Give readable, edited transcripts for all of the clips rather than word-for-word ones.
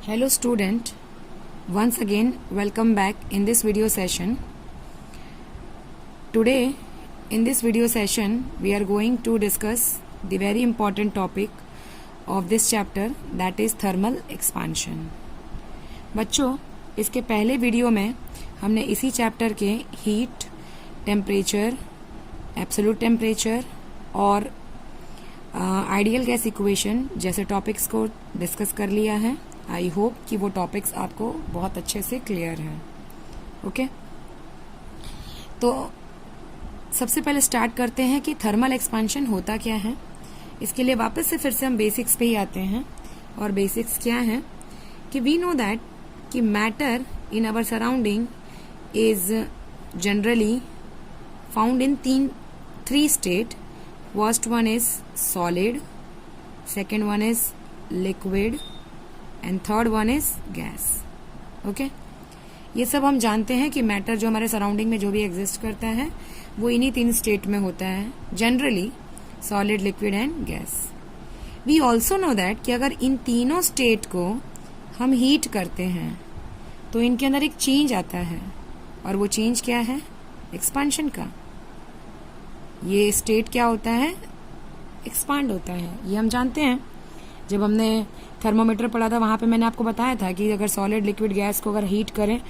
Hello student, once again welcome back in this video session. Today in this video session we are going to discuss the very important topic of this chapter, that is thermal expansion. बच्चों, इसके पहले video में हमने इसी chapter के heat, temperature, absolute temperature और ideal gas equation जैसे topics को डिस्कस कर लिया है. आई होप कि वो टॉपिक्स आपको बहुत अच्छे से क्लियर हैं. ओके, तो सबसे पहले स्टार्ट करते हैं कि थर्मल एक्सपांशन होता क्या है. इसके लिए वापस से फिर से हम बेसिक्स पे ही आते हैं. और बेसिक्स क्या है कि वी नो दैट कि matter in our surrounding is generally found in three state. First one is solid, second one is liquid and third one is gas. Okay, ये सब हम जानते हैं कि मैटर जो हमारे सराउंडिंग में जो भी एग्जिस्ट करता है वो इन्हीं तीन स्टेट में होता है, generally solid, liquid and gas. We also know that कि अगर इन तीनों स्टेट को हम हीट करते हैं तो इनके अंदर एक चेंज आता है. और वो चेंज क्या है? एक्सपांशन का. ये स्टेट क्या होता है? एक्सपांड होता है. ये हम जानते हैं. जब हमने थर्मोमीटर पढ़ा था वहां पे मैंने आपको बताया था कि अगर सॉलिड, लिक्विड, गैस को अगर हीट करें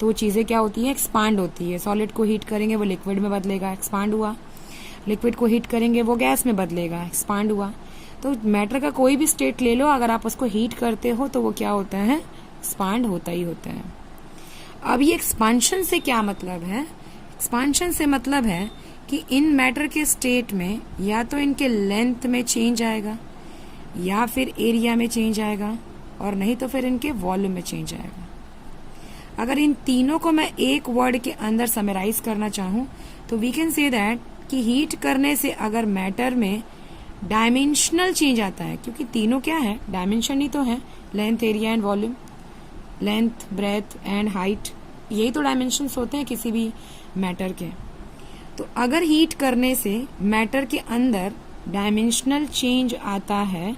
तो वो चीजें क्या होती हैं? एक्सपांड होती है. सॉलिड को हीट करेंगे वो लिक्विड में बदलेगा, एक्सपांड हुआ. लिक्विड को हीट करेंगे वो गैस में बदलेगा, एक्सपांड हुआ. तो मैटर का कोई भी स्टेट ले लो, अगर आप उसको हीट करते हो तो वो क्या होता है? एक्सपांड होता ही होता है. अब ये एक्सपांशन से क्या मतलब है? एक्सपांशन से मतलब है कि इन मैटर के स्टेट में या तो इनके लेंथ में चेंज आएगा या फिर एरिया में चेंज आएगा और नहीं तो फिर इनके वॉल्यूम में चेंज आएगा. अगर इन तीनों को मैं एक वर्ड के अंदर समराइज करना चाहूं तो वी कैन से दैट कि हीट करने से अगर मैटर में डायमेंशनल चेंज आता है, क्योंकि तीनों क्या है? डायमेंशन ही तो है. Length, area and volume. Length, breadth and height, यही तो डायमेंशंस होते हैं किसी भी मैटर के. तो अगर हीट करने से मैटर के अंदर डायमेंशनल चेंज आता है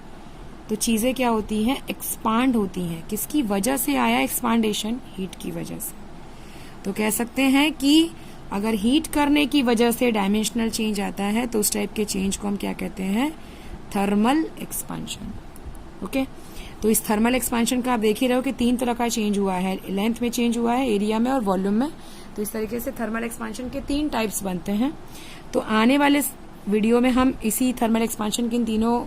तो चीजें क्या होती हैं? एक्सपांड होती हैं. किसकी वजह से आया एक्सपांडेशन? हीट की वजह से. तो कह सकते हैं कि अगर हीट करने की वजह से डायमेंशनल चेंज आता है तो उस टाइप के चेंज को हम क्या कहते हैं? Thermal expansion. ओके, तो इस थर्मल एक्सपांशन का आप देख ही रहे हो कि तीन तरह का चेंज हुआ है. लेंथ में चेंज हुआ है, एरिया में और वॉल्यूम में. तो इस तरीके से थर्मल एक्सपांशन के तीन टाइप्स बनते हैं. तो आने वाले वीडियो में हम इसी थर्मल एक्सपांशन के इन तीनों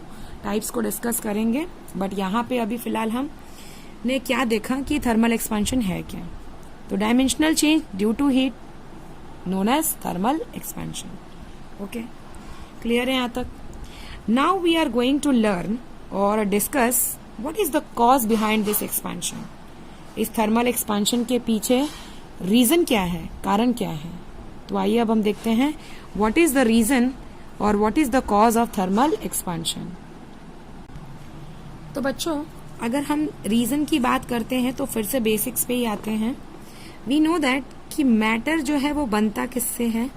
टाइप्स को डिस्कस करेंगे. बट यहाँ पे अभी फिलहाल हमने क्या देखा कि थर्मल एक्सपांशन है क्या. तो dimensional change due to heat known as thermal expansion. Okay, clear है यहाँ तक? Now we are going to learn और discuss what is the cause behind this expansion. इस थर्मल एक्सपांशन के पीछे रीजन क्या है, कारण क्या है. तो आइए अब हम देखते हैं व्हाट इज द रीजन और what is the cause of thermal expansion. तो बच्चों, अगर हम रीजन की बात करते हैं तो फिर से बेसिक्स पे ही आते हैं. वी नो दैट कि मैटर जो है वो बनता किससे है?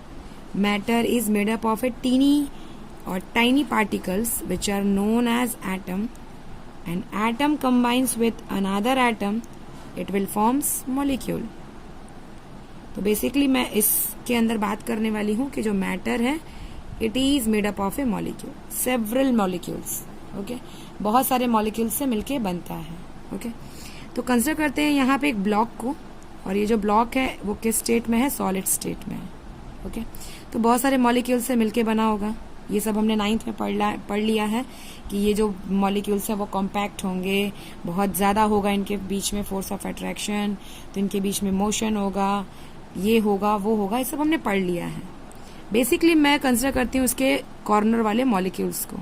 Matter is made up of a tiny और tiny particles which are known as atom. And atom combines with another atom, it will forms molecule. तो बेसिकली मैं इसके अंदर बात करने वाली हूं कि जो मैटर है it is made up of A molecule, several molecules. Okay, बहुत सारे मॉलिक्यूल्स से मिलके बनता है. ओके, तो कंसिडर करते हैं यहाँ पे एक ब्लॉक को, और ये जो ब्लॉक है वो किस स्टेट में है? सॉलिड स्टेट में है. ओके, तो बहुत सारे मॉलिक्यूल्स से मिलके बना होगा. ये सब हमने 9th में पढ़ लिया है कि ये जो मॉलिक्यूल्स है वो कॉम्पैक्ट होंगे, बहुत ज्यादा होगा इनके बीच में फोर्स ऑफ अट्रैक्शन, तो इनके बीच में मोशन होगा, ये होगा, वो होगा. ये सब हमने पढ़ लिया है. बेसिकली मैं कंसिडर करती हूँ इसके कॉर्नर वाले मॉलिक्यूल्स को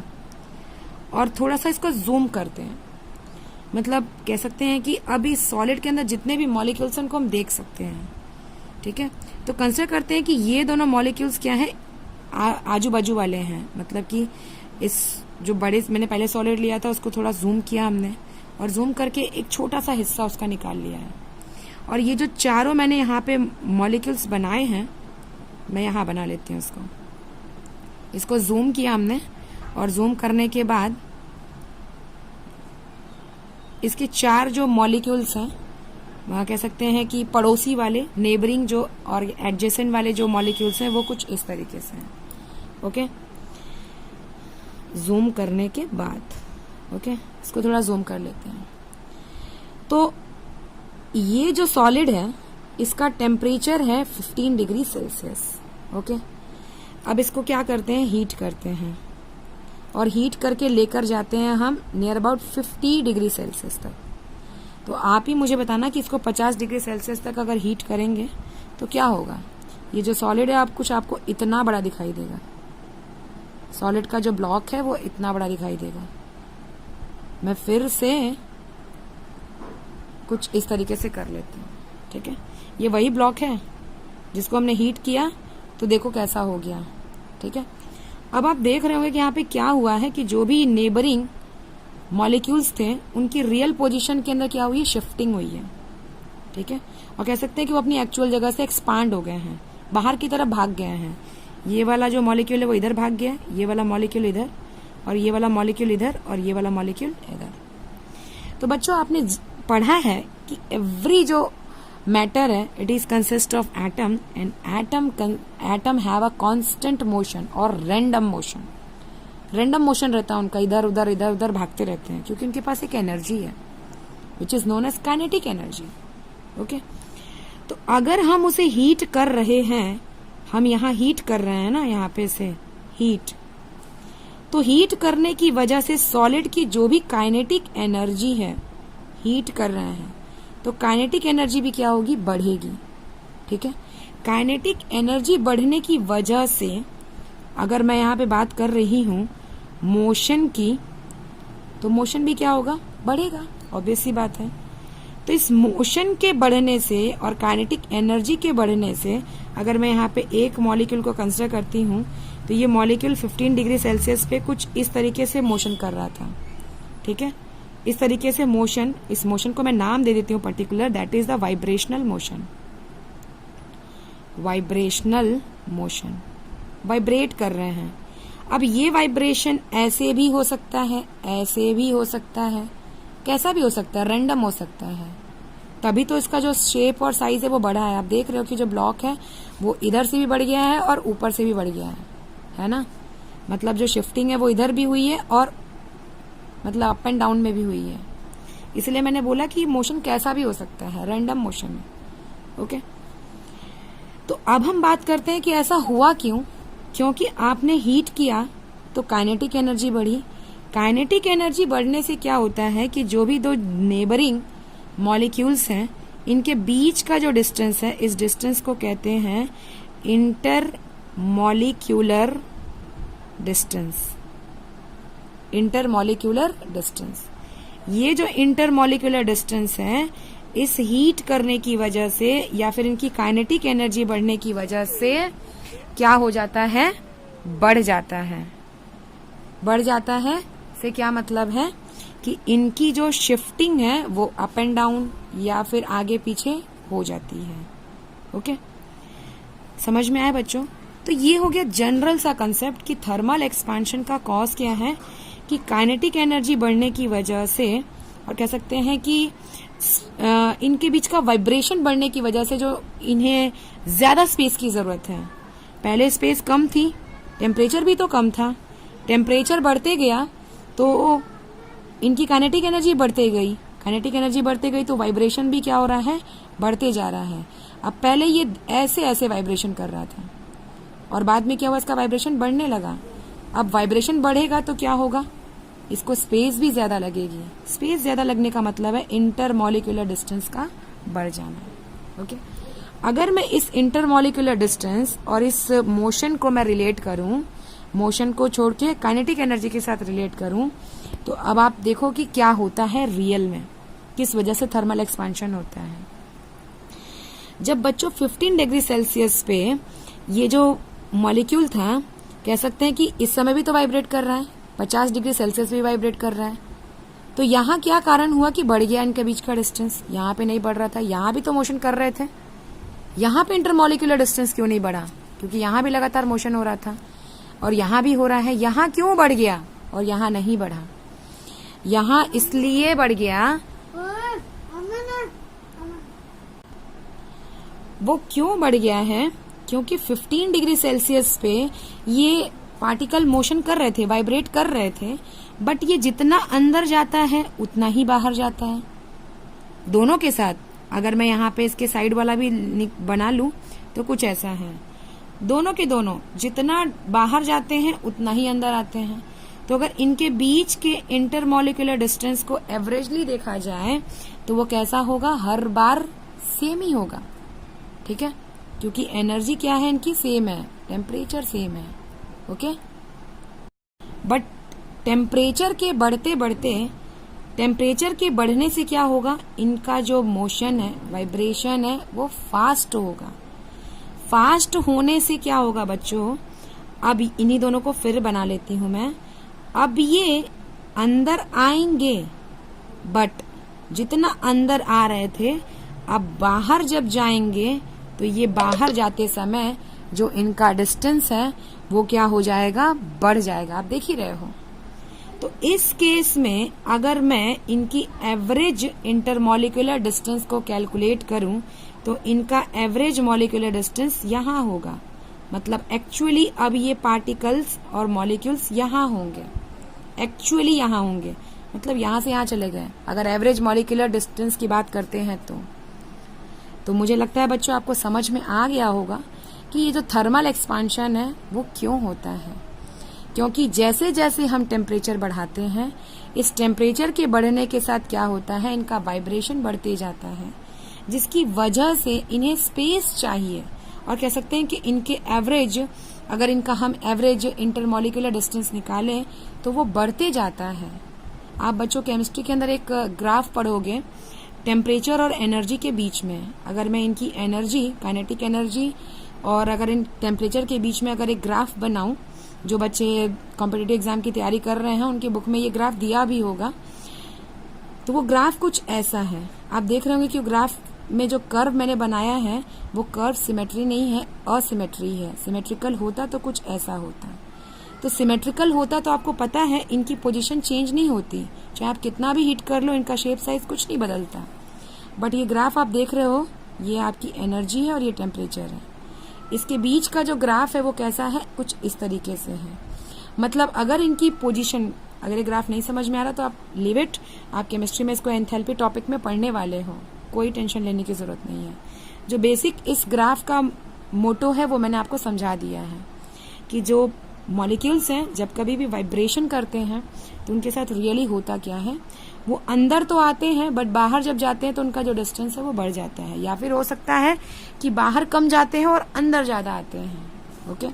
और थोड़ा सा इसको जूम करते हैं. मतलब कह सकते हैं कि अभी सॉलिड के अंदर जितने भी मॉलिक्यूल्स हैं उनको हम देख सकते हैं. ठीक है, तो कंसिडर करते हैं कि ये दोनों मॉलिक्यूल्स क्या है? आजू बाजू वाले हैं. मतलब कि इस जो बड़े, मैंने पहले सॉलिड लिया था उसको थोड़ा जूम किया हमने और जूम करके एक छोटा सा हिस्सा उसका निकाल लिया है. और ये जो चारों मैंने यहाँ पे मॉलिक्यूल्स बनाए हैं, मैं यहाँ बना लेती हूँ इसको जूम किया हमने. और जूम करने के बाद इसके 4 जो मॉलिक्यूल्स हैं, वहाँ कह सकते हैं कि पड़ोसी वाले, नेबरिंग जो और एडजेसेंट वाले जो मॉलिक्यूल्स हैं वो कुछ इस तरीके से हैं। ओके, जूम करने के बाद, ओके, इसको थोड़ा जूम कर लेते हैं। तो ये जो सॉलिड है इसका टेम्परेचर है 15 डिग्री सेल्सियस। ओके, अब इसको क्या करते हैं, हीट करते हैं, और हीट करके लेकर जाते हैं हम नियर अबाउट 50 डिग्री सेल्सियस तक। तो आप ही मुझे बताना कि इसको 50 डिग्री सेल्सियस तक अगर हीट करेंगे तो क्या होगा। ये जो सॉलिड है आपको इतना बड़ा दिखाई देगा, सॉलिड का जो ब्लॉक है वो इतना बड़ा दिखाई देगा। मैं फिर से कुछ इस तरीके से कर लेती हूँ, ठीक है। ये वही ब्लॉक है जिसको हमने हीट किया, तो देखो कैसा हो गया, ठीक है। अब आप देख रहे होंगे कि यहाँ पे क्या हुआ है कि जो भी नेबरिंग मॉलिक्यूल्स थे उनकी रियल पोजीशन के अंदर क्या हुई है, शिफ्टिंग हुई है, ठीक है। और कह सकते हैं कि वो अपनी एक्चुअल जगह से एक्सपांड हो गए हैं, बाहर की तरफ भाग गए हैं। ये वाला जो मॉलिक्यूल है वो इधर भाग गया, ये वाला मॉलिक्यूल इधर, और ये वाला मॉलिक्यूल इधर, और ये वाला मॉलिक्यूल इधर। तो बच्चों आपने पढ़ा है कि एवरी जो मैटर है it is consist of atom, and atom have a constant motion और रैंडम मोशन। रैंडम मोशन रहता है उनका, इधर उधर भागते रहते हैं, क्योंकि उनके पास एक एनर्जी है which is known as kinetic energy. Okay, तो अगर हम उसे हीट कर रहे हैं, हम यहाँ हीट कर रहे हैं ना, यहाँ पे से हीट, तो हीट करने की वजह से सॉलिड की जो भी काइनेटिक एनर्जी है, हीट कर रहे हैं तो काइनेटिक एनर्जी भी क्या होगी, बढ़ेगी, ठीक है। काइनेटिक एनर्जी बढ़ने की वजह से अगर मैं यहाँ पे बात कर रही हूं मोशन की, तो मोशन भी क्या होगा, बढ़ेगा, ऑब्वियस सी बात है। तो इस मोशन के बढ़ने से और काइनेटिक एनर्जी के बढ़ने से अगर मैं यहाँ पे एक मॉलिक्यूल को कंसिडर करती हूँ, तो ये मॉलिक्यूल 15 डिग्री सेल्सियस पे कुछ इस तरीके से मोशन कर रहा था, ठीक है। इस तरीके से मोशन, इस मोशन को मैं नाम दे देती हूँ particular, that is the vibrational motion. Vibrational motion, vibrate कर रहे हैं। अब ये वाइब्रेशन ऐसे भी हो सकता है, ऐसे भी हो सकता है, कैसा भी हो सकता है, रैंडम हो सकता है, तभी तो इसका जो शेप और साइज है वो बढ़ा है। आप देख रहे हो कि जो ब्लॉक है वो इधर से भी बढ़ गया है और ऊपर से भी बढ़ गया है ना। मतलब जो शिफ्टिंग है वो इधर भी हुई है और मतलब अप एंड डाउन में भी हुई है। इसलिए मैंने बोला कि मोशन कैसा भी हो सकता है, रैंडम मोशन है। ओके, तो अब हम बात करते हैं कि ऐसा हुआ क्यों। क्योंकि आपने हीट किया तो काइनेटिक एनर्जी बढ़ी। काइनेटिक एनर्जी बढ़ने से क्या होता है कि जो भी दो नेबरिंग मॉलिक्यूल्स हैं इनके बीच का जो डिस्टेंस है, इस डिस्टेंस को कहते हैं inter molecular distance. Inter molecular distance, ये जो इंटर मॉलिक्यूलर डिस्टेंस है, इस हीट करने की वजह से या फिर इनकी काइनेटिक एनर्जी बढ़ने की वजह से क्या हो जाता है, बढ़ जाता है। बढ़ जाता है से क्या मतलब है कि इनकी जो शिफ्टिंग है वो अप एंड डाउन या फिर आगे पीछे हो जाती है। ओके, समझ में आया बच्चों। तो ये हो गया जनरल सा कंसेप्ट कि थर्मल एक्सपेंशन का कॉज क्या है कि काइनेटिक एनर्जी बढ़ने की वजह से, और कह सकते हैं कि इनके बीच का वाइब्रेशन बढ़ने की वजह से जो इन्हें ज्यादा स्पेस की जरूरत है। पहले स्पेस कम थी, टेम्परेचर भी तो कम था, टेम्परेचर बढ़ते गया तो इनकी काइनेटिक एनर्जी बढ़ते गई, काइनेटिक एनर्जी बढ़ते गई तो वाइब्रेशन भी क्या हो रहा है, बढ़ते जा रहा है। अब पहले ये ऐसे ऐसे वाइब्रेशन कर रहा था और बाद में क्या हुआ, इसका वाइब्रेशन बढ़ने लगा। अब वाइब्रेशन बढ़ेगा तो क्या होगा, इसको स्पेस भी ज्यादा लगेगी। स्पेस ज्यादा लगने का मतलब है इंटर मॉलिक्यूलर डिस्टेंस का बढ़ जाना। ओके, अगर मैं इस इंटर मॉलिक्यूलर डिस्टेंस और इस मोशन को मैं रिलेट करूं, मोशन को छोड़ के काइनेटिक एनर्जी के साथ रिलेट करूं, तो अब आप देखो कि क्या होता है रियल में, किस वजह से थर्मल एक्सपेंशन होता है। जब बच्चों 15 डिग्री सेल्सियस पे ये जो मॉलिक्यूल था, कह सकते हैं कि इस समय भी तो वाइब्रेट कर रहा है, 50 डिग्री सेल्सियस भी वाइब्रेट कर रहा है। तो यहाँ क्या कारण हुआ कि बढ़ गया इनके बीच का डिस्टेंस, यहाँ पे नहीं बढ़ रहा था, यहाँ भी तो मोशन कर रहे थे, यहाँ पे इंटरमॉलिक्यूलर डिस्टेंस क्यों नहीं बढ़ा, क्योंकि यहाँ भी लगातार मोशन हो रहा था और यहाँ भी हो रहा है। यहाँ क्यों बढ़ गया और यहाँ नहीं बढ़ा, यहाँ इसलिए बढ़ गया वो क्यों बढ़ गया है? क्योंकि 15 डिग्री सेल्सियस पे ये पार्टिकल मोशन कर रहे थे, वाइब्रेट कर रहे थे, बट ये जितना अंदर जाता है उतना ही बाहर जाता है। दोनों के साथ अगर मैं यहाँ पे इसके साइड वाला भी बना लूं तो कुछ ऐसा है। दोनों के दोनों जितना बाहर जाते हैं उतना ही अंदर आते हैं। तो अगर इनके बीच के इंटरमॉलिक्यूलर डिस्टेंस को एवरेजली देखा जाए तो वो कैसा होगा? हर बार सेम ही होगा, ठीक है, क्योंकि एनर्जी क्या है इनकी? सेम है, टेम्परेचर सेम है। ओके, बट टेम्परेचर के बढ़ने से क्या होगा? इनका जो मोशन है, वाइब्रेशन है, वो फास्ट होगा। फास्ट होने से क्या होगा बच्चों? अब इन्हीं दोनों को फिर बना लेती हूं मैं। अब ये अंदर आएंगे, बट जितना अंदर आ रहे थे अब बाहर जब जाएंगे तो ये बाहर जाते समय जो इनका डिस्टेंस है वो क्या हो जाएगा? बढ़ जाएगा। आप देख ही रहे हो। तो इस केस में अगर मैं इनकी एवरेज इंटरमॉलिक्यूलर डिस्टेंस को कैलकुलेट करूं तो इनका एवरेज मॉलिक्यूलर डिस्टेंस यहाँ होगा। मतलब एक्चुअली अब ये पार्टिकल्स और मॉलिक्यूल्स यहाँ होंगे, एक्चुअली यहाँ होंगे, मतलब यहाँ से यहाँ चले गए अगर एवरेज मॉलिक्यूलर डिस्टेंस की बात करते हैं तो मुझे लगता है बच्चों आपको समझ में आ गया होगा कि ये जो थर्मल एक्सपांशन है वो क्यों होता है। क्योंकि जैसे जैसे हम टेम्परेचर बढ़ाते हैं, इस टेम्परेचर के बढ़ने के साथ क्या होता है? इनका वाइब्रेशन बढ़ते जाता है, जिसकी वजह से इन्हें स्पेस चाहिए, और कह सकते हैं कि इनके एवरेज, अगर इनका हम एवरेज इंटरमॉलिक्यूलर डिस्टेंस निकालें तो वो बढ़ते जाता है। आप बच्चों केमिस्ट्री के अंदर एक ग्राफ पढ़ोगे टेम्परेचर और एनर्जी के बीच में। अगर मैं इनकी एनर्जी, काइनेटिक एनर्जी और अगर इन टेम्परेचर के बीच में अगर एक ग्राफ बनाऊं, जो बच्चे कॉम्पिटिटिव एग्जाम की तैयारी कर रहे हैं उनके बुक में ये ग्राफ दिया भी होगा, तो वो ग्राफ कुछ ऐसा है। आप देख रहे होंगे कि ग्राफ में जो कर्व मैंने बनाया है वो कर्व सिमेट्री नहीं है, असिमेट्री है। सिमेट्रिकल होता तो कुछ ऐसा होता। तो सिमेट्रिकल होता तो आपको पता है इनकी पोजीशन चेंज नहीं होती, चाहे आप कितना भी हीट कर लो, इनका शेप साइज कुछ नहीं बदलता। बट ये ग्राफ आप देख रहे हो, ये आपकी एनर्जी है और ये टेम्परेचर है। इसके बीच का जो ग्राफ है वो कैसा है? कुछ इस तरीके से है। मतलब अगर इनकी पोजीशन, अगर ये ग्राफ नहीं समझ में आ रहा तो आप लीव इट, आप केमिस्ट्री में इसको एंथैल्पी टॉपिक में पढ़ने वाले हो, कोई टेंशन लेने की जरूरत नहीं है। जो बेसिक इस ग्राफ का मोटो है वो मैंने आपको समझा दिया है कि जो मॉलिक्यूल्स हैं जब कभी भी वाइब्रेशन करते हैं तो उनके साथ रियली होता क्या है? वो अंदर तो आते हैं बट बाहर जब जाते हैं तो उनका जो डिस्टेंस है वो बढ़ जाता है, या फिर हो सकता है कि बाहर कम जाते हैं और अंदर ज्यादा आते हैं। ओके,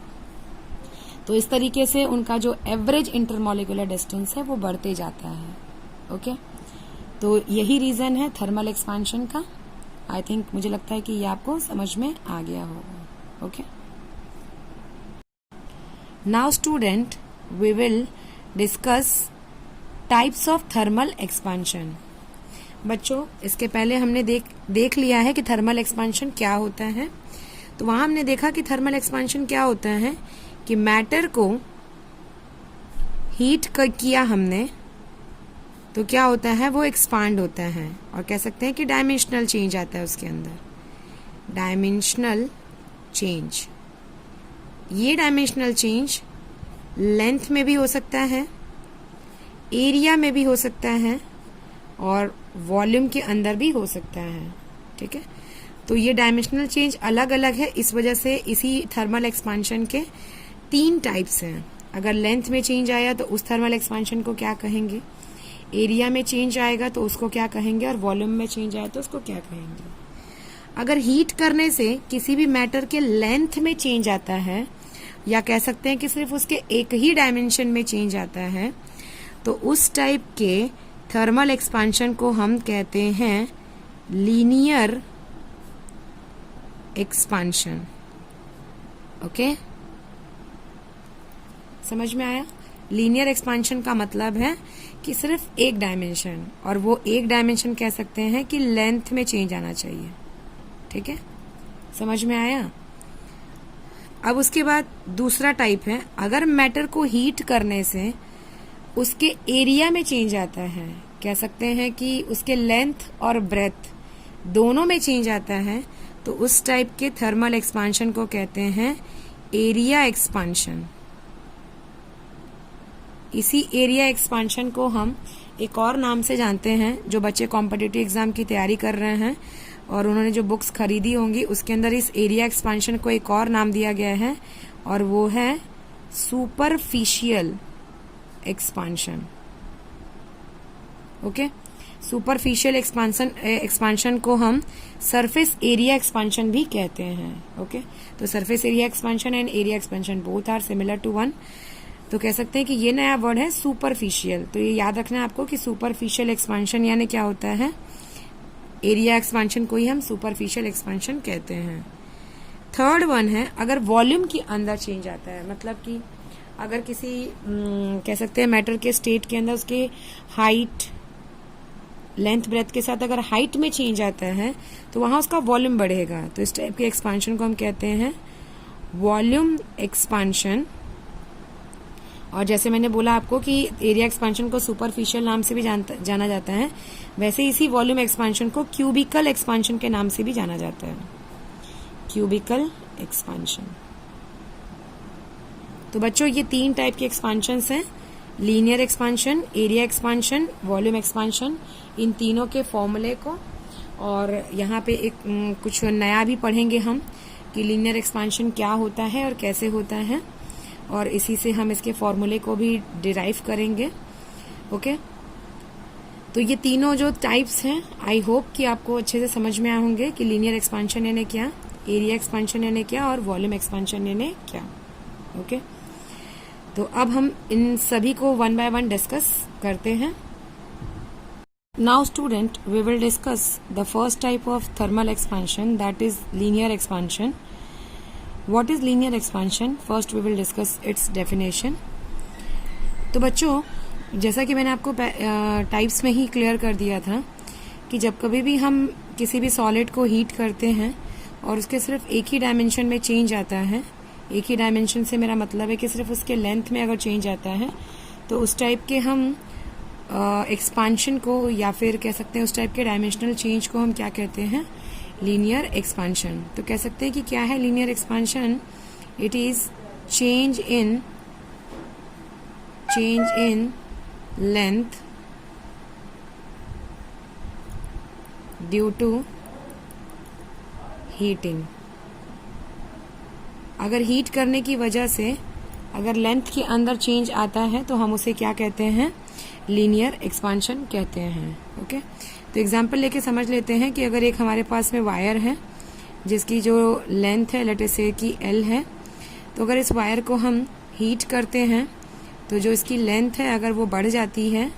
तो इस तरीके से उनका जो एवरेज इंटरमॉलिक्यूलर डिस्टेंस है वो बढ़ते जाता है। ओके, तो यही रीजन है थर्मल एक्सपांशन का। आई थिंक, मुझे लगता है कि ये आपको समझ में आ गया होगा। Okay, now student we will discuss types of thermal expansion. बच्चों, इसके पहले हमने देख लिया है कि थर्मल एक्सपांशन क्या होता है। तो वहां हमने देखा कि थर्मल एक्सपांशन क्या होता है कि मैटर को हीट किया हमने तो क्या होता है? वो एक्सपांड होता है, और कह सकते हैं कि डायमेंशनल चेंज आता है उसके अंदर। डायमेंशनल चेंज, ये डायमेंशनल चेंज लेंथ में भी हो सकता है, एरिया में भी हो सकता है, और वॉल्यूम के अंदर भी हो सकता है। ठीक है, तो ये डायमेंशनल चेंज अलग अलग है। इस वजह से इसी थर्मल एक्सपांशन के 3 टाइप्स हैं। अगर लेंथ में चेंज आया तो उस थर्मल एक्सपांशन को क्या कहेंगे, एरिया में चेंज आएगा तो उसको क्या कहेंगे, और वॉल्यूम में चेंज आया तो उसको क्या कहेंगे। अगर हीट करने से किसी भी मैटर के लेंथ में चेंज आता है, या कह सकते हैं कि सिर्फ उसके एक ही डायमेंशन में चेंज आता है, तो उस टाइप के थर्मल एक्सपांशन को हम कहते हैं लीनियर एक्सपांशन। ओके, समझ में आया? लीनियर एक्सपांशन का मतलब है कि सिर्फ एक डायमेंशन, और वो एक डायमेंशन कह सकते हैं कि लेंथ में चेंज आना चाहिए। ठीक है, समझ में आया? अब उसके बाद दूसरा टाइप है, अगर मैटर को हीट करने से उसके एरिया में चेंज आता है, कह सकते हैं कि उसके लेंथ और ब्रेथ दोनों में चेंज आता है, तो उस टाइप के थर्मल एक्सपांशन को कहते हैं एरिया एक्सपांशन। इसी एरिया एक्सपांशन को हम एक और नाम से जानते हैं, जो बच्चे कॉम्पिटिटिव एग्जाम की तैयारी कर रहे हैं और उन्होंने जो बुक्स खरीदी होंगी उसके अंदर इस एरिया एक्सपांशन को एक और नाम दिया गया है और वो है superficial expansion. Okay, superficial expansion को हम सरफेस एरिया एक्सपांशन भी कहते हैं। ओके, तो surface area expansion and area expansion both are similar to one. तो कह सकते हैं कि ये नया वर्ड है सुपरफिशियल। तो ये याद रखना है आपको कि सुपरफिशियल एक्सपांशन यानी क्या होता है, एरिया एक्सपांशन को ही हम सुपरफिशियल एक्सपांशन कहते हैं। थर्ड वन है अगर वॉल्यूम के अंदर चेंज आता है, मतलब कि अगर किसी कह सकते हैं मैटर के स्टेट के अंदर उसके हाइट, लेंथ, ब्रेथ के साथ अगर हाइट में चेंज आता है तो वहां उसका वॉल्यूम बढ़ेगा। तो इस टाइप के एक्सपांशन को हम कहते हैं वॉल्यूम एक्सपांशन। और जैसे मैंने बोला आपको कि एरिया एक्सपांशन को सुपरफिशियल नाम से भी जाना जाता है, वैसे इसी वॉल्यूम एक्सपांशन को क्यूबिकल एक्सपांशन के नाम से भी जाना जाता है, क्यूबिकल एक्सपांशन। तो बच्चों ये 3 टाइप के एक्सपांशंस हैं, linear expansion, area expansion, volume expansion. इन तीनों के फॉर्मूले को और यहाँ पे एक कुछ नया भी पढ़ेंगे हम कि लीनियर एक्सपांशन क्या होता है और कैसे होता है, और इसी से हम इसके फॉर्मूले को भी डिराइव करेंगे। ओके, तो ये तीनों जो टाइप्स हैं आई होप कि आपको अच्छे से समझ में आए होंगे कि लीनियर एक्सपांशन यानी क्या, एरिया एक्सपांशन यानी क्या और वॉल्यूम एक्सपांशन यानी क्या। ओके, तो अब हम इन सभी को वन बाय वन डिस्कस करते हैं। Now student, we will discuss the first type of thermal expansion, that is linear expansion. What is linear expansion? First we will discuss its definition. तो बच्चों, जैसा कि मैंने आपको टाइप्स में ही क्लियर कर दिया था कि जब कभी भी हम किसी भी सॉलिड को हीट करते हैं और उसके सिर्फ एक ही डायमेंशन में चेंज आता है, एक ही डायमेंशन से मेरा मतलब है कि सिर्फ उसके लेंथ में अगर चेंज आता है, तो उस टाइप के हम एक्सपांशन को या फिर कह सकते हैं उस टाइप के डायमेंशनल चेंज को हम क्या कहते हैं, लीनियर एक्सपांशन। तो कह सकते हैं कि क्या है linear expansion, it is change in length due to heating. अगर हीट करने की वजह से अगर लेंथ के अंदर चेंज आता है तो हम उसे क्या कहते हैं, लीनियर एक्सपांशन कहते हैं। ओके, तो एग्जाम्पल लेके समझ लेते हैं कि अगर एक हमारे पास में वायर है जिसकी जो लेंथ है लेट अस से कि L है, तो अगर इस वायर को हम हीट करते हैं तो जो इसकी लेंथ है अगर वो बढ़ जाती है,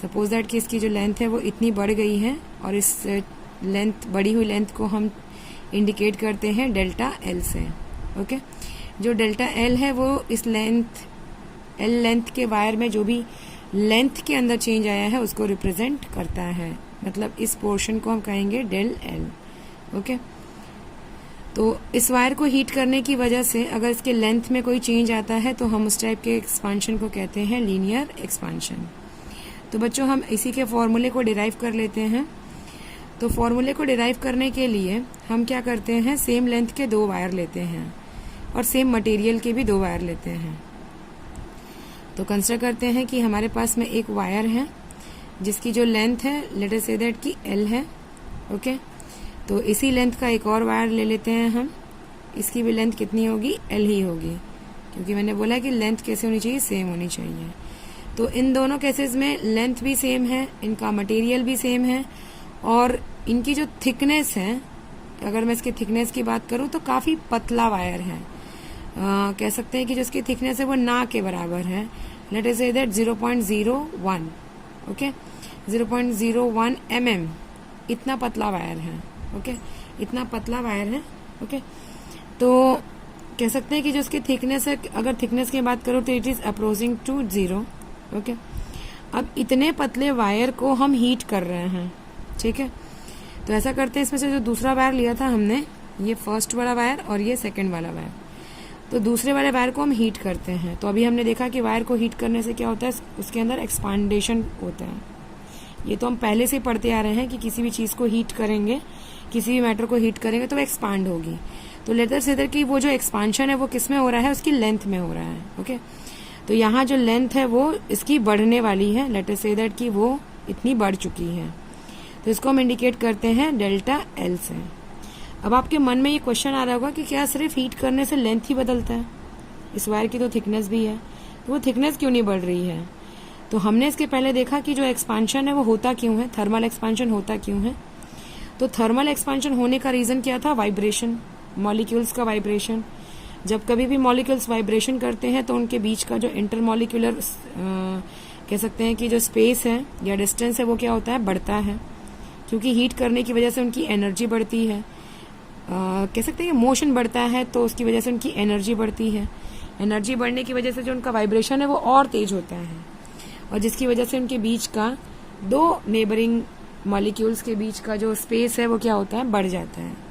सपोज दैट कि इसकी जो लेंथ है वो इतनी बढ़ गई है और इस लेंथ, बढ़ी हुई लेंथ को हम इंडिकेट करते हैं डेल्टा L से। ओके, जो डेल्टा L है वो इस लेंथ L लेंथ के वायर में जो भी लेंथ के अंदर चेंज आया है उसको रिप्रेजेंट करता है, मतलब इस पोर्शन को हम कहेंगे डेल L। ओके, तो इस वायर को हीट करने की वजह से अगर इसके लेंथ में कोई चेंज आता है तो हम उस टाइप के एक्सपांशन को कहते हैं लीनियर एक्सपांशन। तो बच्चों हम इसी के फॉर्मूले को डिराइव कर लेते हैं। तो फॉर्मूले को डिराइव करने के लिए हम क्या करते हैं, सेम लेंथ के 2 वायर लेते हैं और सेम मटेरियल के भी 2 वायर लेते हैं। तो कंसिडर करते हैं कि हमारे पास में एक वायर है जिसकी जो लेंथ है लेट अस से दैट कि L है। ओके, तो इसी लेंथ का एक और वायर ले लेते हैं हम, इसकी भी लेंथ कितनी होगी, L ही होगी, क्योंकि मैंने बोला कि लेंथ कैसे होनी चाहिए, सेम होनी चाहिए। तो इन दोनों केसेस में लेंथ भी सेम है, इनका मटेरियल भी सेम है और इनकी जो थिकनेस है, अगर मैं इसकी थिकनेस की बात करूं तो काफी पतला वायर है। कह सकते हैं कि जो इसकी थिकनेस है वो ना के बराबर है, let us say that 0.01। Okay, 0.01 mm इतना पतला वायर है। ओके, इतना पतला वायर है। ओके, तो कह सकते हैं कि जो इसकी थिकनेस है, अगर थिकनेस की बात करो तो it is approaching to 0। Okay, अब इतने पतले वायर को हम हीट कर रहे हैं, ठीक है। तो ऐसा करते हैं, इसमें से जो दूसरा वायर लिया था हमने, ये फर्स्ट वाला वायर और ये सेकंड वाला वायर, तो दूसरे वाले वायर को हम हीट करते हैं। तो अभी हमने देखा कि वायर को हीट करने से क्या होता है, उसके अंदर एक्सपांडेशन होता है, ये तो हम पहले से पढ़ते आ रहे हैं कि किसी भी चीज को हीट करेंगे, किसी भी मैटर को हीट करेंगे तो वो एक्सपांड होगी। तो लेटर से इधर की वो जो एक्सपांशन है वो किस में हो रहा है, उसकी लेंथ में हो रहा है। ओके, तो यहाँ जो लेंथ है वो इसकी बढ़ने वाली है, लेटर से इधर की वो इतनी बढ़ चुकी है, तो इसको हम इंडिकेट करते हैं डेल्टा एल से। अब आपके मन में ये क्वेश्चन आ रहा होगा कि क्या सिर्फ हीट करने से लेंथ ही बदलता है, इस वायर की तो थिकनेस भी है, तो वो थिकनेस क्यों नहीं बढ़ रही है? तो हमने इसके पहले देखा कि जो एक्सपांशन है वो होता क्यों है, थर्मल एक्सपांशन होता क्यों है। तो थर्मल एक्सपांशन होने का रीजन क्या था, वाइब्रेशन, मॉलिक्यूल्स का वाइब्रेशन। जब कभी भी मॉलिक्यूल्स वाइब्रेशन करते हैं तो उनके बीच का जो इंटरमॉलिक्यूलर कह सकते हैं कि जो स्पेस है या डिस्टेंस है वो क्या होता है, बढ़ता है, क्योंकि हीट करने की वजह से उनकी एनर्जी बढ़ती है। कह सकते हैं कि मोशन बढ़ता है तो उसकी वजह से उनकी एनर्जी बढ़ती है। एनर्जी बढ़ने की वजह से जो उनका वाइब्रेशन है वो और तेज होता है, और जिसकी वजह से उनके बीच का दो नेबरिंग मॉलिक्यूल्स के बीच का जो स्पेस है वो क्या होता है, बढ़ जाता है।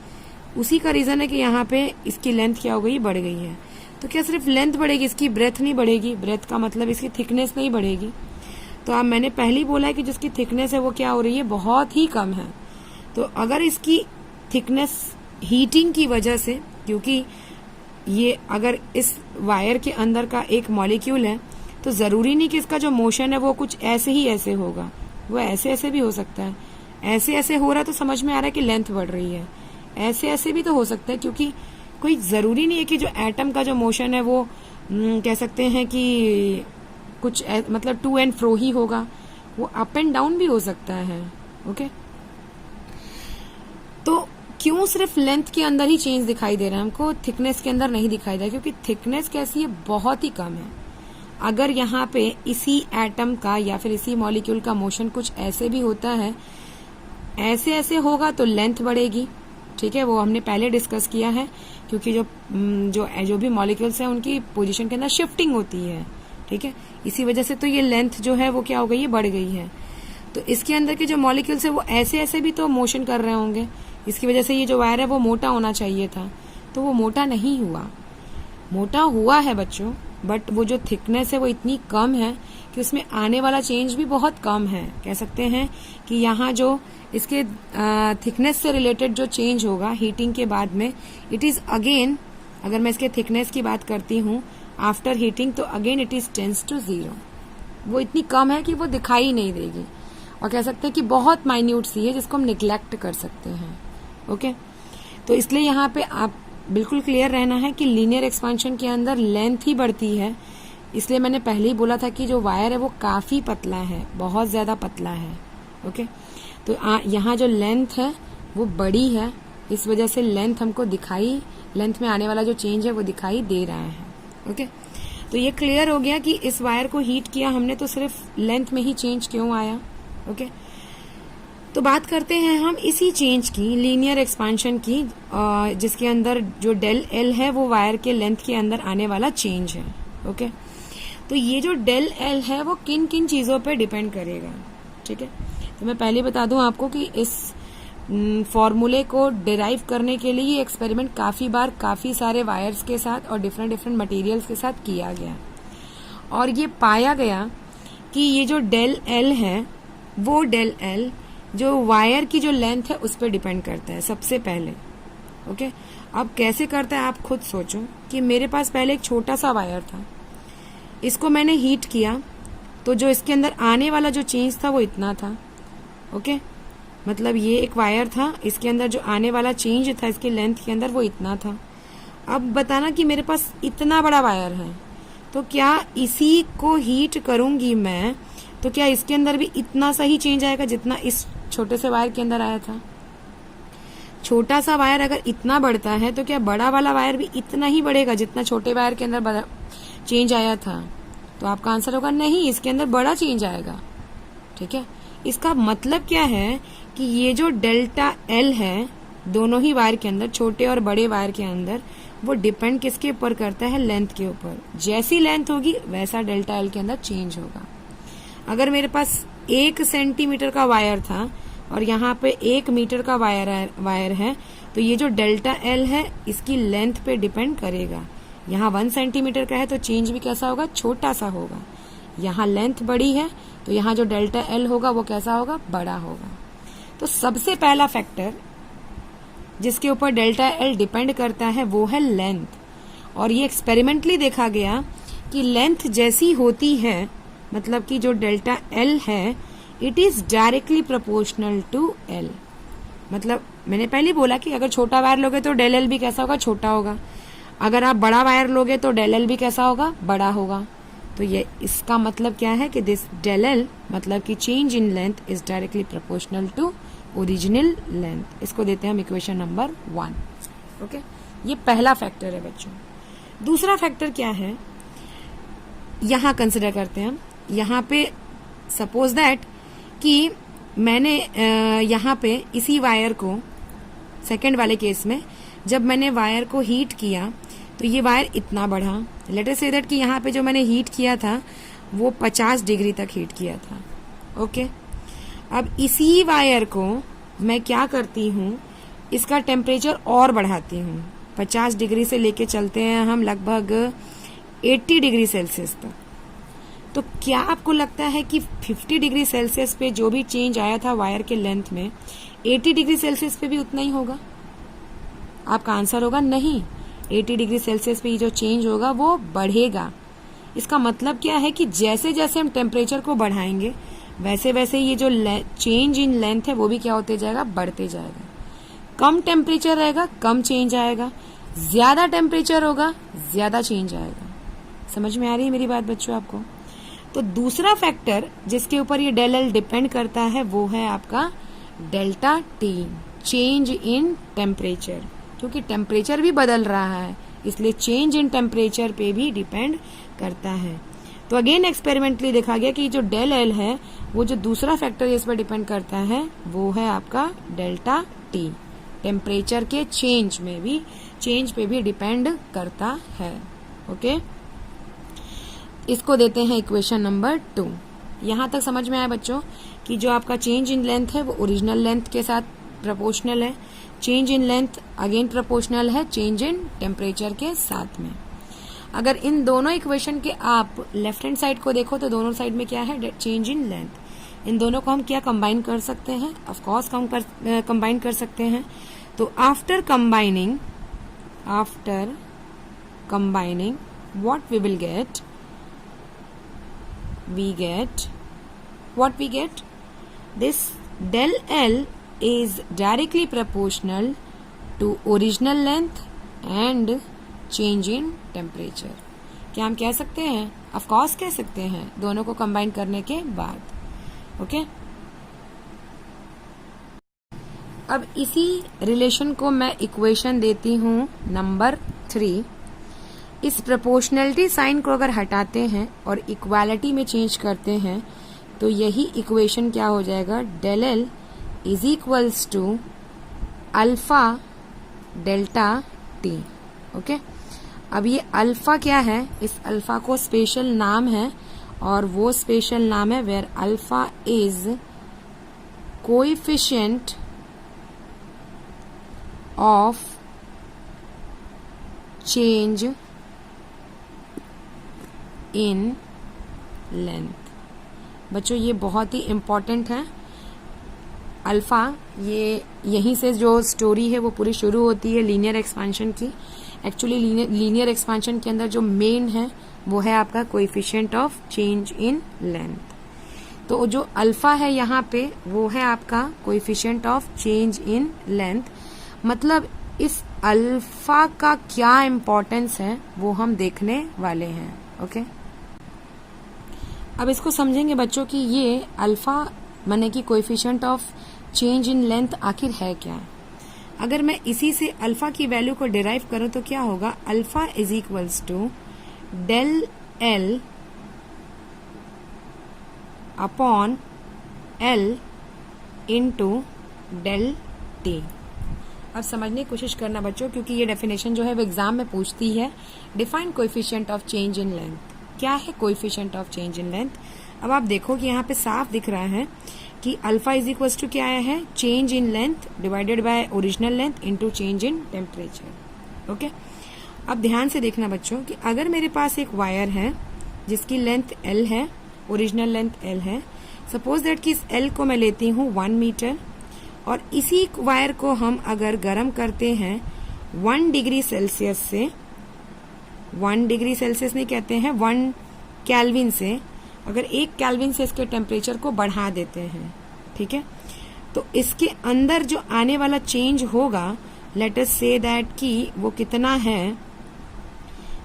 उसी का रीजन है कि यहाँ पे इसकी लेंथ क्या हो गई, बढ़ गई है। तो क्या सिर्फ लेंथ बढ़ेगी, इसकी ब्रेथ नहीं बढ़ेगी? ब्रेथ का मतलब इसकी थिकनेस नहीं बढ़ेगी। तो अब मैंने पहले ही बोला है कि जिसकी थिकनेस है वो क्या हो रही है, बहुत ही कम है। तो अगर इसकी थिकनेस हीटिंग की वजह से, क्योंकि ये अगर इस वायर के अंदर का एक मॉलिक्यूल है तो जरूरी नहीं कि इसका जो मोशन है वो कुछ ऐसे ही ऐसे होगा, वो ऐसे ऐसे भी हो सकता है। ऐसे ऐसे हो रहा है तो समझ में आ रहा है कि लेंथ बढ़ रही है, ऐसे ऐसे भी तो हो सकता है, क्योंकि कोई जरूरी नहीं है कि जो एटम का जो मोशन है वो कह सकते हैं कि कुछ मतलब टू एंड फ्रो ही होगा, वो अप एंड डाउन भी हो सकता है। ओके, तो क्यों सिर्फ लेंथ के अंदर ही चेंज दिखाई दे रहा है हमको, थिकनेस के अंदर नहीं दिखाई दे रहा? क्योंकि थिकनेस कैसी है, बहुत ही कम है। अगर यहाँ पे इसी एटम का या फिर इसी मॉलिक्यूल का मोशन कुछ ऐसे भी होता है, ऐसे ऐसे होगा तो लेंथ बढ़ेगी। ठीक है, वो हमने पहले डिस्कस किया है, क्योंकि जो भी मॉलिक्यूल्स हैं उनकी पोजीशन के अंदर शिफ्टिंग होती है। ठीक है, इसी वजह से तो ये लेंथ जो है वो क्या हो गई है, बढ़ गई है। तो इसके अंदर के जो मॉलिक्यूल्स है वो ऐसे ऐसे भी तो मोशन कर रहे होंगे, इसकी वजह से ये जो वायर है वो मोटा होना चाहिए था, तो वो मोटा नहीं हुआ। मोटा हुआ है बच्चों, बट वो जो थिकनेस है वो इतनी कम है कि उसमें आने वाला चेंज भी बहुत कम है। कह सकते हैं कि यहाँ जो इसके थिकनेस से रिलेटेड जो चेंज होगा हीटिंग के बाद में, इट इज अगेन, अगर मैं इसके थिकनेस की बात करती हूँ आफ्टर हीटिंग, तो again it is tends to 0। वो इतनी कम है कि वो दिखाई नहीं देगी, और कह सकते हैं कि बहुत माइन्यूट सी है जिसको हम निग्लेक्ट कर सकते हैं। ओके, तो इसलिए यहाँ पे आप बिल्कुल क्लियर रहना है कि लीनियर एक्सपांशन के अंदर लेंथ ही बढ़ती है। इसलिए मैंने पहले ही बोला था कि जो वायर है वो काफी पतला है, बहुत ज्यादा पतला है। ओके, तो यहाँ जो लेंथ है वो बड़ी है, इस वजह से लेंथ हमको दिखाई, लेंथ में आने वाला जो चेंज है वो दिखाई दे रहा है। ओके, तो ये क्लियर हो गया कि इस वायर को हीट किया हमने तो सिर्फ लेंथ में ही चेंज क्यों आया। ओके, तो बात करते हैं हम इसी चेंज की, लीनियर एक्सपांशन की, जिसके अंदर जो डेल एल है वो वायर के लेंथ के अंदर आने वाला चेंज है। ओके, तो ये जो डेल एल है वो किन किन चीजों पे डिपेंड करेगा। ठीक है, तो मैं पहले बता दूं आपको कि इस फॉर्मूले को डिराइव करने के लिए ये एक्सपेरिमेंट काफी बार काफी सारे वायर्स के साथ और डिफरेंट डिफरेंट मटेरियल्स के साथ किया गया, और ये पाया गया कि ये जो डेल एल है वो डेल एल जो वायर की जो लेंथ है उस पर डिपेंड करता है सबसे पहले। ओके, अब कैसे करता है आप खुद सोचो कि मेरे पास पहले एक छोटा सा वायर था, इसको मैंने हीट किया तो जो इसके अंदर आने वाला जो चेंज था वो इतना था। ओके, मतलब ये एक वायर था, इसके अंदर जो आने वाला चेंज था इसके लेंथ के अंदर वो इतना था। अब बताना कि मेरे पास इतना बड़ा वायर है, तो क्या इसी को हीट करूंगी मैं तो क्या इसके अंदर भी इतना सा ही चेंज आएगा जितना इस छोटे से वायर के अंदर आया था? छोटा सा वायर अगर इतना बढ़ता है तो क्या बड़ा वाला वायर भी इतना ही बढ़ेगा जितना छोटे वायर के अंदर चेंज आया था? तो आपका आंसर होगा नहीं, इसके अंदर बड़ा चेंज आएगा। ठीक है, इसका मतलब क्या है कि ये जो डेल्टा एल है दोनों ही वायर के अंदर, छोटे और बड़े वायर के अंदर, वो डिपेंड किसके ऊपर करता है? लेंथ के ऊपर। जैसी लेंथ होगी वैसा डेल्टा एल के अंदर चेंज होगा। अगर मेरे पास 1 सेंटीमीटर का वायर था और यहाँ पे 1 मीटर का वायर है तो ये जो डेल्टा एल है इसकी लेंथ पे डिपेंड करेगा। यहाँ 1 सेंटीमीटर का है तो चेंज भी कैसा होगा? छोटा सा होगा। यहाँ लेंथ बड़ी है तो यहाँ जो डेल्टा एल होगा वो कैसा होगा, बड़ा होगा। तो सबसे पहला फैक्टर जिसके ऊपर डेल्टा एल डिपेंड करता है वो है लेंथ, और ये एक्सपेरिमेंटली देखा गया कि लेंथ जैसी होती है, मतलब कि जो डेल्टा एल है it is directly proportional to L. मतलब मैंने पहले बोला कि अगर छोटा वायर लोगे तो डेल एल भी कैसा होगा, छोटा होगा। अगर आप बड़ा वायर लोगे तो डेल एल भी कैसा होगा, बड़ा होगा। तो ये इसका मतलब क्या है कि दिस डेल एल मतलब कि change in length is directly proportional to original length. इसको देते हैं हम इक्वेशन नंबर 1। ओके, ये पहला फैक्टर है बच्चों। दूसरा फैक्टर क्या है, यहां कंसिडर करते हैं हम। यहां पे सपोज दैट कि मैंने यहाँ पे इसी वायर को, सेकंड वाले केस में जब मैंने वायर को हीट किया तो ये वायर इतना बढ़ा। लेट अस से दैट कि यहाँ पे जो मैंने हीट किया था वो 50 डिग्री तक हीट किया था। ओके, अब इसी वायर को मैं क्या करती हूँ, इसका टेम्परेचर और बढ़ाती हूँ। 50 डिग्री से लेके चलते हैं हम लगभग 80 डिग्री सेल्सियस तक। तो क्या आपको लगता है कि 50 डिग्री सेल्सियस पे जो भी चेंज आया था वायर के लेंथ में, 80 डिग्री सेल्सियस पे भी उतना ही होगा? आपका आंसर होगा नहीं। 80 डिग्री सेल्सियस पे ये जो चेंज होगा वो बढ़ेगा। इसका मतलब क्या है कि जैसे जैसे हम टेम्परेचर को बढ़ाएंगे वैसे वैसे ये जो चेंज इन लेंथ है वो भी क्या होते जाएगा, बढ़ते जाएगा। कम टेम्परेचर रहेगा कम चेंज आएगा, ज्यादा टेम्परेचर होगा ज्यादा चेंज आएगा। समझ में आ रही है मेरी बात बच्चों आपको? तो दूसरा फैक्टर जिसके ऊपर ये डेल एल डिपेंड करता है वो है आपका delta T, change in temperature. क्योंकि टेम्परेचर भी बदल रहा है इसलिए चेंज इन टेम्परेचर पे भी डिपेंड करता है। तो अगेन एक्सपेरिमेंटली देखा गया कि जो डेल एल है वो जो दूसरा फैक्टर इस पर डिपेंड करता है वो है आपका डेल्टा टी, टेम्परेचर के चेंज पे भी डिपेंड करता है। ओके, इसको देते हैं इक्वेशन नंबर 2। यहां तक समझ में आया बच्चों कि जो आपका चेंज इन लेंथ है वो ओरिजिनल लेंथ के साथ प्रोपोर्शनल है, change in length again proportional है चेंज इन टेम्परेचर के साथ में। अगर इन दोनों इक्वेशन के आप लेफ्ट हैंड साइड को देखो तो दोनों साइड में क्या है, चेंज इन लेंथ। इन दोनों को हम क्या कंबाइन कर सकते हैं, ऑफ कोर्स हम कंबाइन कर सकते हैं। तो after combining what we will get, we get this del L is directly proportional to original length and change in temperature। क्या हम कह सकते हैं? ऑफ कोर्स कह सकते हैं, दोनों को कंबाइन करने के बाद। ओके, अब इसी रिलेशन को मैं इक्वेशन देती हूं नंबर 3। इस प्रोपोर्शनलिटी साइन को अगर हटाते हैं और इक्वालिटी में चेंज करते हैं तो यही इक्वेशन क्या हो जाएगा, del L is equals to alpha delta T. Okay, अब ये अल्फा क्या है, इस अल्फा को स्पेशल नाम है और वो स्पेशल नाम है where alpha is coefficient of change in length. बच्चों ये बहुत ही इम्पोर्टेंट है। अल्फा, ये यहीं से जो स्टोरी है वो पूरी शुरू होती है लीनियर एक्सपेंशन की। एक्चुअली लीनियर एक्सपेंशन के अंदर जो मेन है वो है आपका coefficient of change in length. तो जो अल्फा है यहाँ पे वो है आपका coefficient of change in length. मतलब इस अल्फा का क्या इम्पोर्टेंस है वो हम देखने वाले हैं। ओके, अब इसको समझेंगे बच्चों कि ये अल्फा माने कि coefficient of change in length आखिर है क्या। अगर मैं इसी से अल्फा की वैल्यू को डिराइव करूं तो क्या होगा, alpha is equals to del L upon L into del T. अब समझने की कोशिश करना बच्चों, क्योंकि ये डेफिनेशन जो है वो एग्जाम में पूछती है। Define coefficient of change in length. क्या है coefficient of change in length? अब आप देखो कि यहाँ पे साफ दिख रहा है कि अल्फा इज इक्वल टू क्या आया है, change in length divided by original length into change in temperature. Okay, अब ध्यान से देखना बच्चों कि अगर मेरे पास एक वायर है जिसकी लेंथ एल है ओरिजिनल लेंथ L है। सपोज दैट कि इस L को मैं लेती हूँ 1 मीटर और इसी वायर को हम अगर गर्म करते हैं 1 डिग्री सेल्सियस से, 1 डिग्री सेल्सियस नहीं कहते हैं, 1 केल्विन से, अगर 1 केल्विन से इसके टेम्परेचर को बढ़ा देते हैं, ठीक है, तो इसके अंदर जो आने वाला चेंज होगा, लेट अस से दैट कि वो कितना है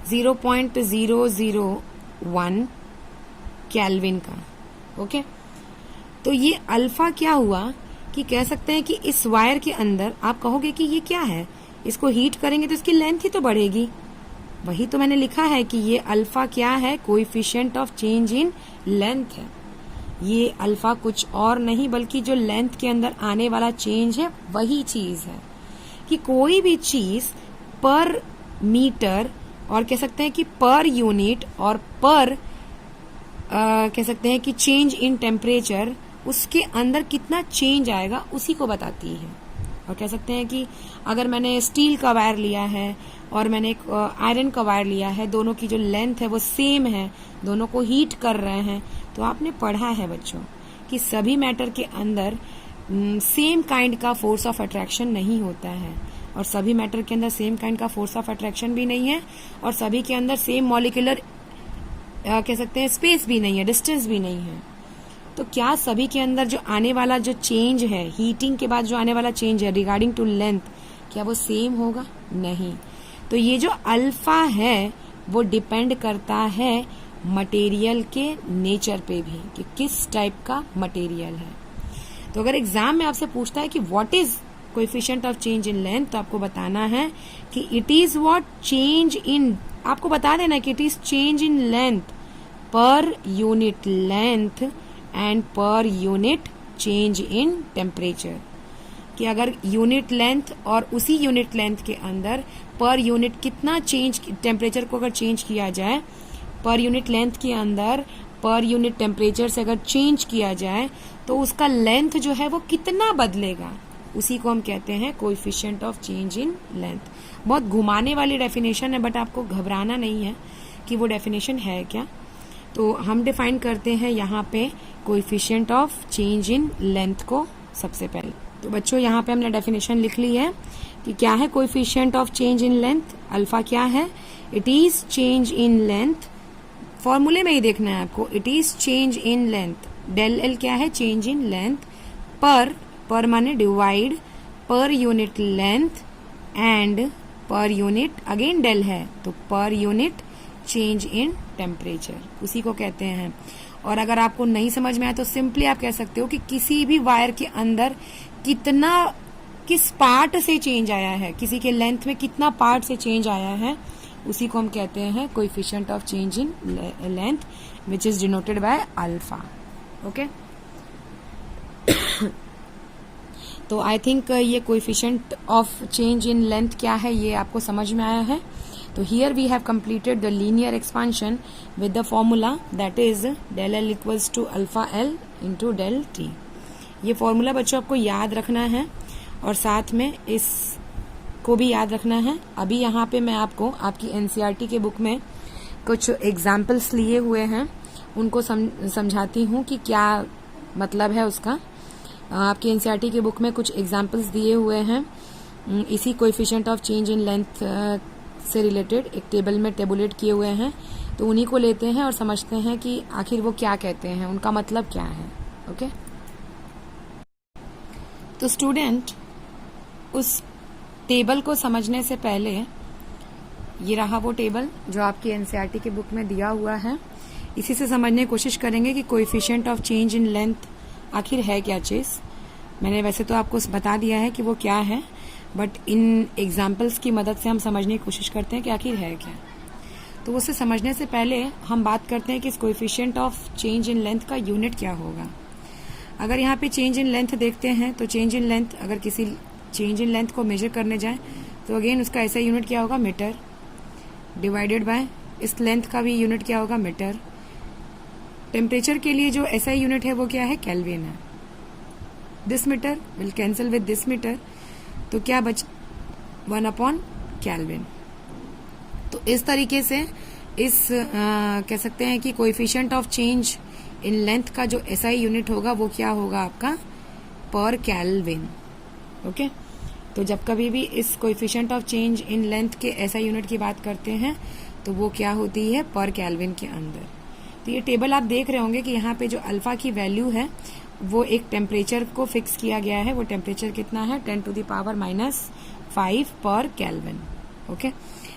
0.001 केल्विन का। ओके, तो ये अल्फा क्या हुआ कि कह सकते हैं कि इस वायर के अंदर आप कहोगे कि ये क्या है, इसको हीट करेंगे तो इसकी लेंथ ही तो बढ़ेगी। वही तो मैंने लिखा है कि ये अल्फा क्या है, coefficient of change in length है। ये अल्फा कुछ और नहीं बल्कि जो लेंथ के अंदर आने वाला चेंज है वही चीज है कि कोई भी चीज पर मीटर और कह सकते हैं कि पर यूनिट और पर कह सकते हैं कि चेंज इन टेम्परेचर, उसके अंदर कितना चेंज आएगा उसी को बताती है। और कह सकते हैं कि अगर मैंने स्टील का वायर लिया है और मैंने एक आयरन का वायर लिया है, दोनों की जो लेंथ है वो सेम है, दोनों को हीट कर रहे हैं, तो आपने पढ़ा है बच्चों कि सभी मैटर के अंदर सेम काइंड का फोर्स ऑफ अट्रैक्शन नहीं होता है और सभी मैटर के अंदर सेम काइंड का फोर्स ऑफ अट्रैक्शन भी नहीं है और सभी के अंदर सेम मॉलिक्यूलर कह सकते हैं स्पेस भी नहीं है, डिस्टेंस भी नहीं है। तो क्या सभी के अंदर जो आने वाला जो चेंज है, हीटिंग के बाद जो आने वाला चेंज है रिगार्डिंग टू लेंथ, क्या वो सेम होगा? नहीं। तो ये जो अल्फा है वो डिपेंड करता है मटेरियल के नेचर पे भी कि किस टाइप का मटेरियल है। तो अगर एग्जाम में आपसे पूछता है कि what is coefficient of change in length, तो आपको बताना है कि it is what change in, आपको बता देना कि it is change in length पर unit length and per unit change in temperature, कि अगर यूनिट लेंथ और उसी यूनिट लेंथ के अंदर पर यूनिट कितना चेंज, टेम्परेचर को अगर चेंज किया जाए, पर यूनिट लेंथ के अंदर पर यूनिट टेम्परेचर से अगर चेंज किया जाए तो उसका लेंथ जो है वो कितना बदलेगा, उसी को हम कहते हैं coefficient of change in length. बहुत घुमाने वाली डेफिनेशन है बट आपको घबराना नहीं है कि वो डेफिनेशन है क्या। तो हम डिफाइन करते हैं यहाँ पे coefficient of change in length को सबसे पहले। तो बच्चों यहाँ पे हमने डेफिनेशन लिख ली है कि क्या है coefficient of change in length. Alpha क्या है? It is change in length, फॉर्मूले में ही देखना है आपको, it is change in length. Del L क्या है? चेंज इन लेंथ पर माने divide per unit length and per unit again del है तो per unit change in temperature, उसी को कहते हैं। और अगर आपको नहीं समझ में आए तो सिंपली आप कह सकते हो कि किसी भी वायर के अंदर कितना, किस पार्ट से चेंज आया है, किसी के लेंथ में कितना पार्ट से चेंज आया है, उसी को हम कहते हैं coefficient of change in length which is denoted by alpha. Okay, तो आई थिंक ये coefficient of change in length क्या है ये आपको समझ में आया है। तो here we have completed the linear expansion with the formula that is del L equals to alpha L into del T। ये फॉर्मूला बच्चों आपको याद रखना है और साथ में इस को भी याद रखना है। अभी यहाँ पे मैं आपको आपकी एनसीईआरटी के बुक में कुछ एग्जाम्पल्स लिए हुए हैं, उनको समझाती हूँ कि क्या मतलब है उसका। आपकी एनसीईआरटी के बुक में कुछ एग्जाम्पल्स दिए हुए हैं इसी coefficient of change in length से रिलेटेड, एक टेबल में टेबुलेट किए हुए हैं, तो उन्हीं को लेते हैं और समझते हैं कि आखिर वो क्या कहते हैं, उनका मतलब क्या है। ओके, तो स्टूडेंट उस टेबल को समझने से पहले, ये रहा वो टेबल जो आपकी एनसीईआरटी के बुक में दिया हुआ है, इसी से समझने की कोशिश करेंगे कि coefficient of change in length आखिर है क्या चीज। मैंने वैसे तो आपको बता दिया है कि वो क्या है, बट इन एग्जाम्पल्स की मदद से हम समझने की कोशिश करते हैं कि आखिर है क्या। तो उसे समझने से पहले हम बात करते हैं कि इस coefficient of change in length का यूनिट क्या होगा। अगर यहाँ पे चेंज इन लेंथ देखते हैं तो चेंज इन लेंथ, अगर किसी चेंज इन लेंथ को मेजर करने जाए तो अगेन उसका ऐसा यूनिट क्या होगा? मीटर, डिवाइडेड बाय इस लेंथ का भी यूनिट क्या होगा? मीटर। टेम्परेचर के लिए जो ऐसा यूनिट है वो क्या है? केल्विन है। This metre will cancel with this metre, तो क्या बच 1 अपॉन केल्विन। तो इस तरीके से इस कह सकते हैं कि coefficient of change in length का जो एसआई यूनिट होगा वो क्या होगा आपका पर केल्विन। ओके, तो जब कभी भी इस coefficient of change in length के एसआई यूनिट की बात करते हैं तो वो क्या होती है पर केल्विन के अंदर। तो ये टेबल आप देख रहे होंगे कि यहाँ पे जो अल्फा की वैल्यू है वो एक टेम्परेचर को फिक्स किया गया है। वो टेम्परेचर कितना है 10⁻⁵ पर केल्विन। ओके,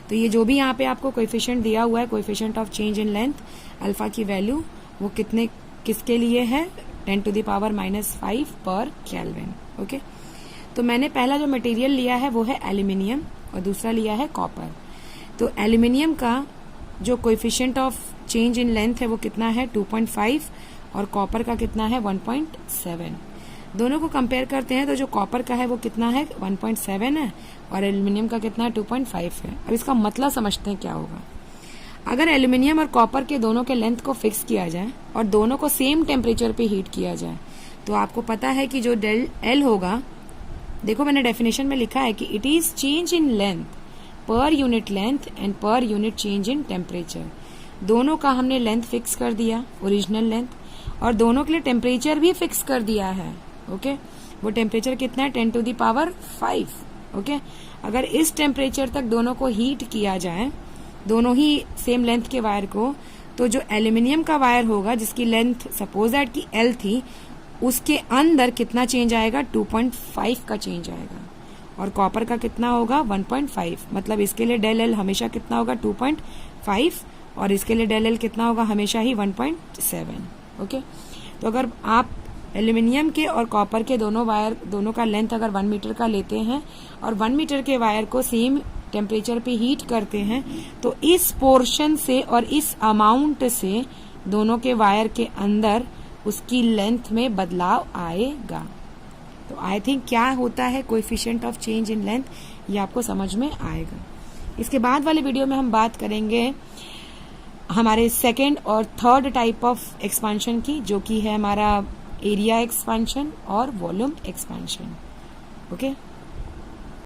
तो ये जो भी यहाँ पे आपको कोएफिशिएंट दिया हुआ है, coefficient of change in length alpha की वैल्यू, वो किसके लिए है 10⁻⁵ पर केल्विन। ओके, तो मैंने पहला जो मटेरियल लिया है वो है एल्यूमिनियम और दूसरा लिया है कॉपर। तो एल्यूमिनियम का जो coefficient of change in length है वो कितना है 2.5 और कॉपर का कितना है 1.7। दोनों को कंपेयर करते हैं तो जो कॉपर का है वो कितना है 1.7 है और एल्यूमिनियम का कितना है 2.5 है। अब इसका मतलब समझते हैं क्या होगा। अगर एल्यूमिनियम और कॉपर के दोनों के लेंथ को फिक्स किया जाए और दोनों को सेम टेम्परेचर पे हीट किया जाए तो आपको पता है कि जो डेल एल होगा, देखो मैंने डेफिनेशन में लिखा है कि it is change in length पर unit length and per unit change in temperature. दोनों का हमने लेंथ फिक्स कर दिया ओरिजिनल लेंथ, और दोनों के लिए टेम्परेचर भी फिक्स कर दिया है। ओके, वो टेम्परेचर कितना है 10⁵। ओके, अगर इस टेम्परेचर तक दोनों को हीट किया जाए, दोनों ही सेम लेंथ के वायर को, तो जो एल्यूमिनियम का वायर होगा जिसकी लेंथ सपोज दैट की एल थी, उसके अंदर कितना चेंज आएगा 2.5 का चेंज आएगा, और कॉपर का कितना होगा 1.5। मतलब इसके लिए डेल एल हमेशा कितना होगा 2.5 और इसके लिए डेल एल कितना होगा हमेशा ही 1.7। ओके, तो अगर आप एल्यूमिनियम के और कॉपर के दोनों का लेंथ अगर 1 मीटर का लेते हैं और 1 मीटर के वायर को सेम टेम्परेचर पे हीट करते हैं तो इस पोर्शन से और इस अमाउंट से दोनों के वायर के अंदर उसकी लेंथ में बदलाव आएगा। तो आई थिंक क्या होता है coefficient of change in length, ये आपको समझ में आएगा। इसके बाद वाले वीडियो में हम बात करेंगे हमारे सेकेंड और थर्ड टाइप ऑफ एक्सपेंशन की, जो कि है हमारा एरिया एक्सपेंशन और वॉल्यूम एक्सपेंशन। ओके।